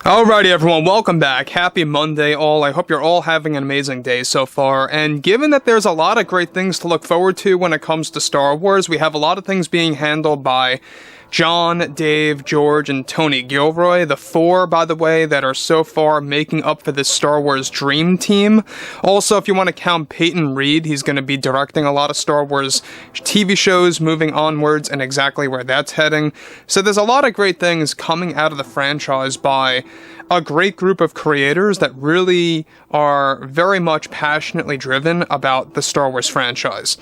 Alrighty everyone, welcome back. Happy Monday all. I hope you're all having an amazing day so far. And given that there's a lot of great things to look forward to when it comes to Star Wars, we have a lot of things being handled by John, Dave, George, and Tony Gilroy, the four, by the way, that are so far making up for this Star Wars Dream Team. Also, if you want to count Peyton Reed, he's going to be directing a lot of Star Wars TV shows moving onwards and exactly where that's heading. So there's a lot of great things coming out of the franchise by a great group of creators that really are very much passionately driven about the Star Wars franchise.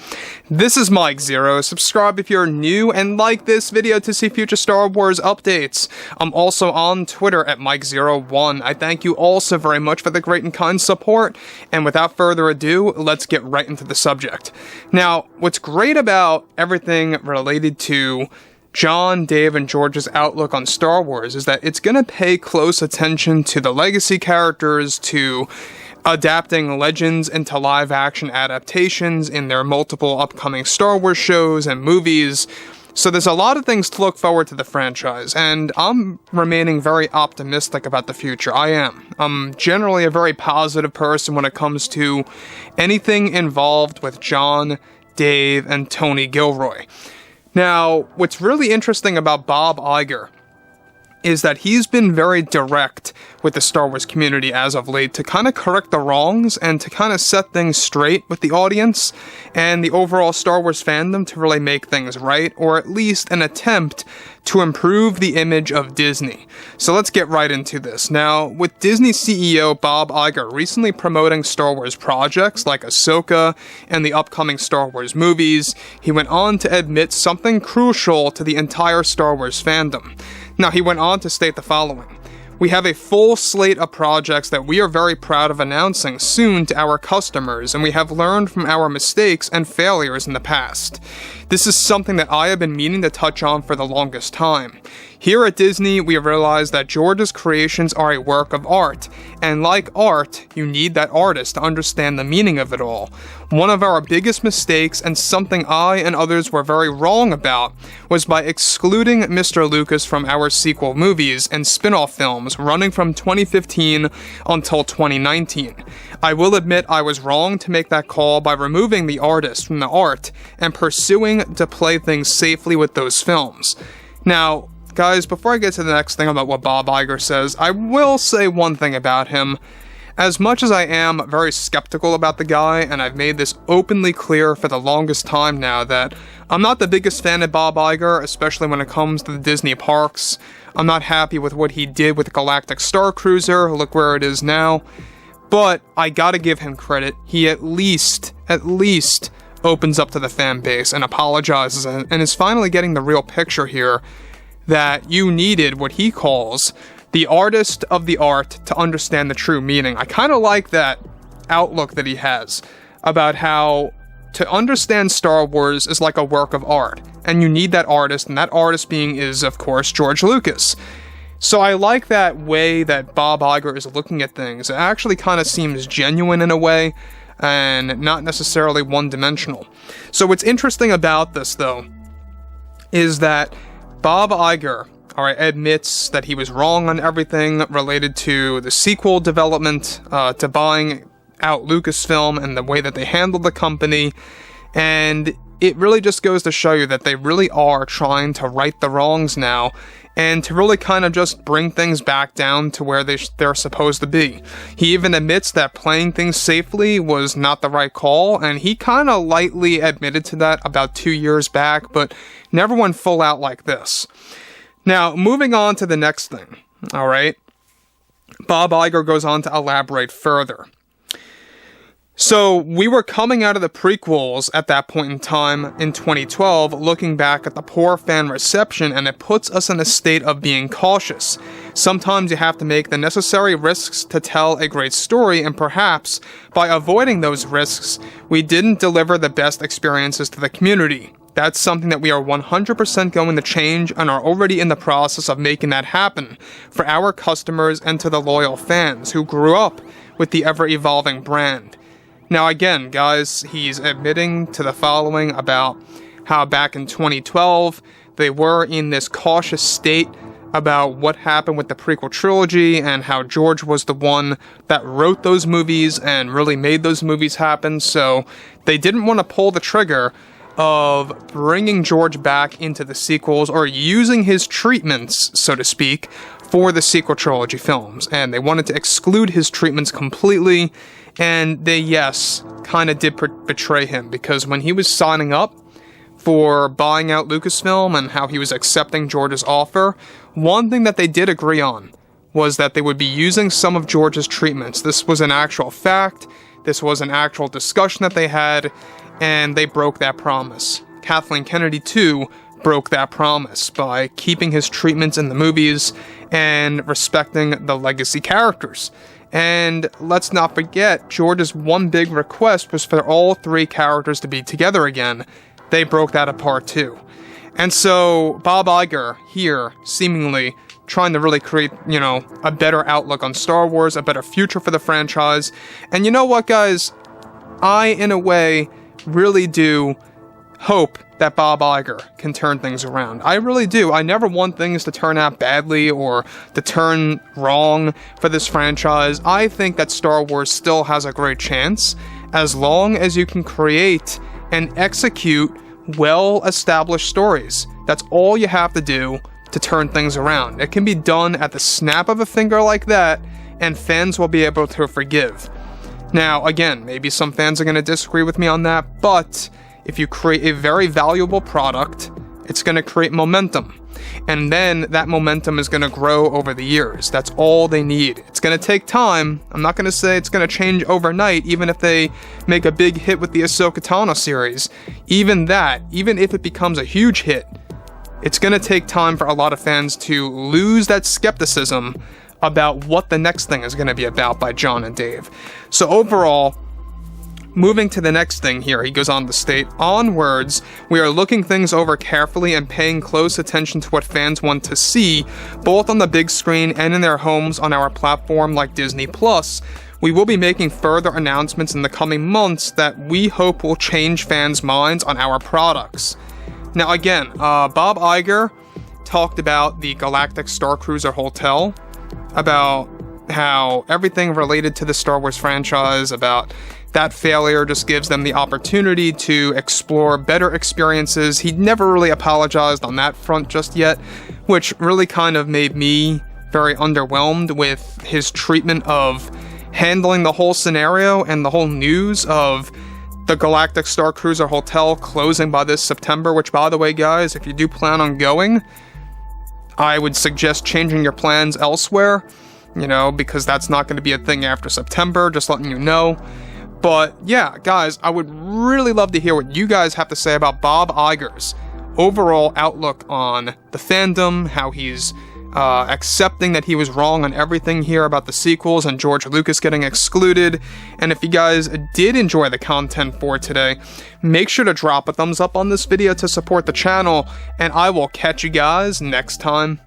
This is Mike Zero. Subscribe if you're new and like this video to see future Star Wars updates. I'm also on Twitter at Mike01. I thank you all so very much for the great and kind support. And without further ado, let's get right into the subject. Now, what's great about everything related to John, Dave, and George's outlook on Star Wars is that it's going to pay close attention to the legacy characters, to adapting legends into live-action adaptations in their multiple upcoming Star Wars shows and movies. So there's a lot of things to look forward to the franchise, and I'm remaining very optimistic about the future. I am. I'm generally a very positive person when it comes to anything involved with John, Dave, and Tony Gilroy. Now, what's really interesting about Bob Iger is that he's been very direct with the Star Wars community as of late to kind of correct the wrongs and to kind of set things straight with the audience and the overall Star Wars fandom to really make things right, or at least an attempt to improve the image of Disney. So let's get right into this. Now, with Disney CEO Bob Iger recently promoting Star Wars projects like Ahsoka and the upcoming Star Wars movies, he went on to admit something crucial to the entire Star Wars fandom. Now, he went on to state the following: "We have a full slate of projects that we are very proud of announcing soon to our customers, and we have learned from our mistakes and failures in the past. This is something that I have been meaning to touch on for the longest time. Here at Disney, we have realized that George's creations are a work of art, and like art, you need that artist to understand the meaning of it all. One of our biggest mistakes, and something I and others were very wrong about, was by excluding Mr. Lucas from our sequel movies and spin-off films running from 2015 until 2019. I will admit I was wrong to make that call by removing the artist from the art and pursuing to play things safely with those films." Now, guys, before I get to the next thing about what Bob Iger says, I will say one thing about him. As much as I am very skeptical about the guy, and I've made this openly clear for the longest time now that I'm not the biggest fan of Bob Iger, especially when it comes to the Disney parks. I'm not happy with what he did with the Galactic Star Cruiser, look where it is now. But I gotta give him credit. He at least opens up to the fan base and apologizes and is finally getting the real picture here that you needed what he calls the artist of the art to understand the true meaning. I kind of like that outlook that he has about how to understand Star Wars is like a work of art, and you need that artist, and that artist is, of course, George Lucas. So I like that way that Bob Iger is looking at things. It actually kind of seems genuine in a way, and not necessarily one-dimensional. So what's interesting about this, though, is that Bob Iger admits that he was wrong on everything related to the sequel development, to buying out Lucasfilm and the way that they handled the company, and it really just goes to show you that they really are trying to right the wrongs now and to really kind of just bring things back down to where they're supposed to be. He even admits that playing things safely was not the right call, and he kind of lightly admitted to that about 2 years back, but never went full out like this. Now, moving on to the next thing, alright? Bob Iger goes on to elaborate further. So, we were coming out of the prequels at that point in time in 2012, looking back at the poor fan reception, and it puts us in a state of being cautious. Sometimes you have to make the necessary risks to tell a great story, and perhaps, by avoiding those risks, we didn't deliver the best experiences to the community. That's something that we are 100% going to change and are already in the process of making that happen for our customers and to the loyal fans who grew up with the ever-evolving brand. Now again, guys, he's admitting to the following about how back in 2012, they were in this cautious state about what happened with the prequel trilogy and how George was the one that wrote those movies and really made those movies happen. So they didn't want to pull the trigger of bringing George back into the sequels or using his treatments, so to speak, for the sequel trilogy films. And they wanted to exclude his treatments completely. And they, yes, kind of did betray him, because when he was signing up for buying out Lucasfilm and how he was accepting George's offer, one thing that they did agree on was that they would be using some of George's treatments. This was an actual fact. This was an actual discussion that they had, and they broke that promise. Kathleen Kennedy, too, broke that promise by keeping his treatments in the movies and respecting the legacy characters. And let's not forget, George's one big request was for all three characters to be together again. They broke that apart too. And so Bob Iger here, seemingly trying to really create, a better outlook on Star Wars, a better future for the franchise. And you know what, guys? I, in a way, really do hope that Bob Iger can turn things around. I really do. I never want things to turn out badly or to turn wrong for this franchise. I think that Star Wars still has a great chance, as long as you can create and execute well-established stories. That's all you have to do to turn things around. It can be done at the snap of a finger like that, and fans will be able to forgive. Now, again, maybe some fans are going to disagree with me on that, but if you create a very valuable product, it's going to create momentum. And then that momentum is going to grow over the years. That's all they need. It's going to take time. I'm not going to say it's going to change overnight, even if they make a big hit with the Ahsoka Tano series. Even if it becomes a huge hit, it's going to take time for a lot of fans to lose that skepticism about what the next thing is going to be about by John and Dave. So overall, moving to the next thing here, he goes on to state, onwards, we are looking things over carefully and paying close attention to what fans want to see, both on the big screen and in their homes on our platform like Disney+. We will be making further announcements in the coming months that we hope will change fans' minds on our products. Now again, Bob Iger talked about the Galactic Star Cruiser Hotel, about how everything related to the Star Wars franchise, about that failure just gives them the opportunity to explore better experiences. He never really apologized on that front just yet, which really kind of made me very underwhelmed with his treatment of handling the whole scenario and the whole news of the Galactic Star Cruiser Hotel closing by this September, which, by the way, guys, if you do plan on going, I would suggest changing your plans elsewhere, because that's not going to be a thing after September, just letting you know. But yeah, guys, I would really love to hear what you guys have to say about Bob Iger's overall outlook on the fandom, how he's accepting that he was wrong on everything here about the sequels and George Lucas getting excluded. And if you guys did enjoy the content for today, make sure to drop a thumbs up on this video to support the channel, and I will catch you guys next time.